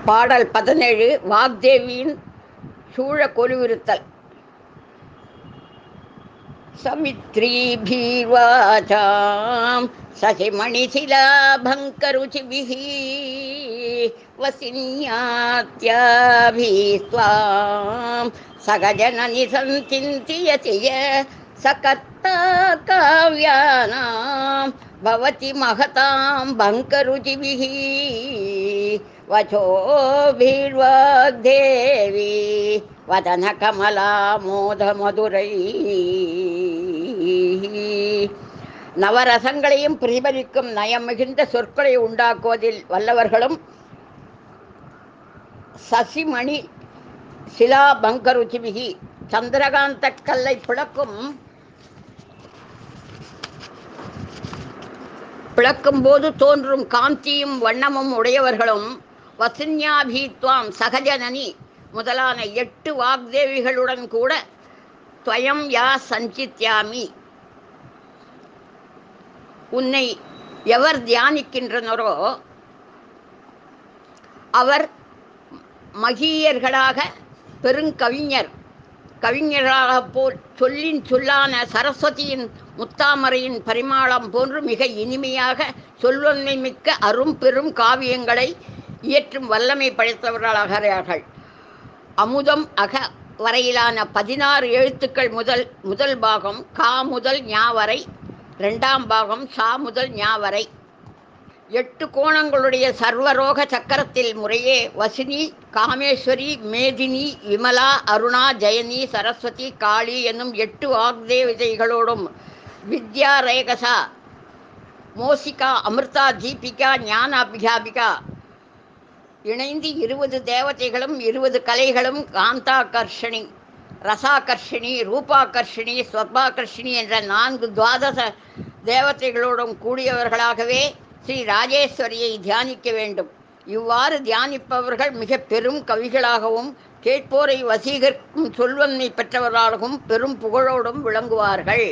பாடல் 17 வாக்தேவியின் சூழ கொலுவிருத்தல். சமித்ரீபீர்வாசாம் சசிமணிசிலாபங்கருச்சிபிः வசின்யாத்யாபீஸ்வாம் சகஜனனி சந்திந்தியதி சகர்த்தா காவ்யானாம் பவதி மகதாம் பங்கருச்சிபிः வசோபிர்வாக்தேவி வதன கமலா மோத மதுரை. நவரசங்களையும் பிரதிபலிக்கும் நயம் மிகுந்த சொற்களை உண்டாக்குவதில் வல்லவர்களும் சசிமணி சிலா பங்கருச்சிபிகி சந்திரகாந்த கல்லை பிளக்கும் போது தோன்றும் காந்தியும் வண்ணமும் உடையவர்களும் வசின்யாபீத்வாம் சகஜனனி முதலான 8 வாக்தேவிகளுடன் கூட துவயம் யா சஞ்சித்யாமி உன்னை எவர் தியானிக்கின்றனரோ அவர் மகீயர்களாக கவிஞர்களாக போல் சொல்லின் சொல்லான சரஸ்வதியின் முத்தாமரையின் பரிமாளம் போன்று மிக இனிமையாக சொல்வன்மை மிக்க அரும் பெரும் காவியங்களை இயற்றும் வல்லமை படைத்தவர்களாகிறார்கள். அமுதம் அக வரையிலான 16 எழுத்துக்கள் முதல் பாகம் கா முதல் ஞா வரை, 2ஆம் பாகம் சா முதல் ஞா வரை 8 கோணங்களுடைய சர்வரோக சக்கரத்தில் முறையே வசினி, காமேஸ்வரி, மேதினி, விமலா, அருணா, ஜெயனி, சரஸ்வதி, காளி என்னும் 8 வாக்தேவதைகளோடும் வித்யா, ரேகசா, மோசிகா, அமிர்தா, தீபிகா, ஞான அபியாபிகா இணைந்து 20 தேவதைகளும் 20 கலைகளும் காந்தாகர்ஷிணி, ரசாகர்ஷிணி, ரூபாகர்ஷிணி, ஸ்வர்பாகர்ஷிணி என்ற 4 துவாதச தேவதைகளோடும் கூடியவர்களாகவே ஸ்ரீ ராஜேஸ்வரியை தியானிக்க வேண்டும். இவ்வாறு தியானிப்பவர்கள் மிக பெரும் கவிகளாகவும் கேட்போரை வசீகரிக்கும் சொல்வன்மை பெற்றவர்களாகவும் பெரும் புகழோடும் விளங்குவார்கள்.